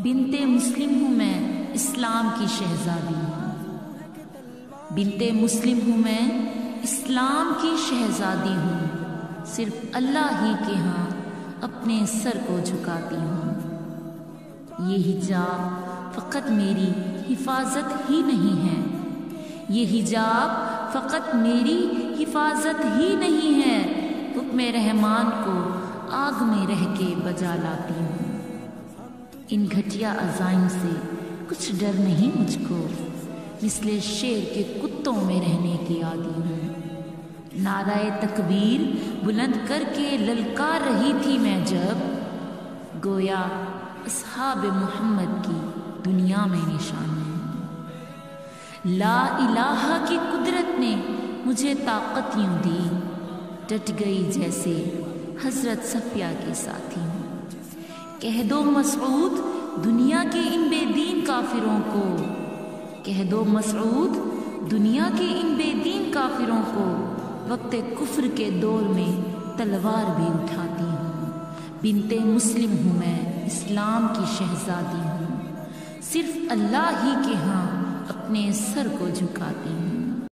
بنتے مسلم ہوں میں، اسلام کی شہزادی ہوں۔ بنتے مسلم ہوں میں، اسلام کی شہزادی ہوں۔ صرف اللہ ہی کے ہاں اپنے سر کو جھکاتی ہوں۔ یہ حجاب فقط میری حفاظت ہی نہیں ہے، یہ حجاب فقط میری حفاظت ہی نہیں ہے، حکم رحمان کو آگ میں رہ کے بجا لاتی ہوں۔ ان گھٹیا عزائم سے کچھ ڈر نہیں مجھ کو، مثل شیر کے کتوں میں رہنے کی عادی ہوں۔ نعرہ تکبیر بلند کر کے للکار رہی تھی میں جب، گویا اصحاب محمد کی دنیا میں نشانی ہوں۔ لا الہ کی قدرت نے مجھے طاقت یوں دی، ڈٹ گئی جیسے حضرت صفیہ کے ساتھی ہوں۔ کہہ دو مسعود دنیا کے ان بے دین کافروں کو، کہہ دو مسعود دنیا کے ان بے دین کافروں کو، وقت کفر کے دور میں تلوار بھی اٹھاتی ہوں۔ بنت مسلم ہوں میں، اسلام کی شہزادی ہوں۔ صرف اللہ ہی کے ہاں اپنے سر کو جھکاتی ہوں۔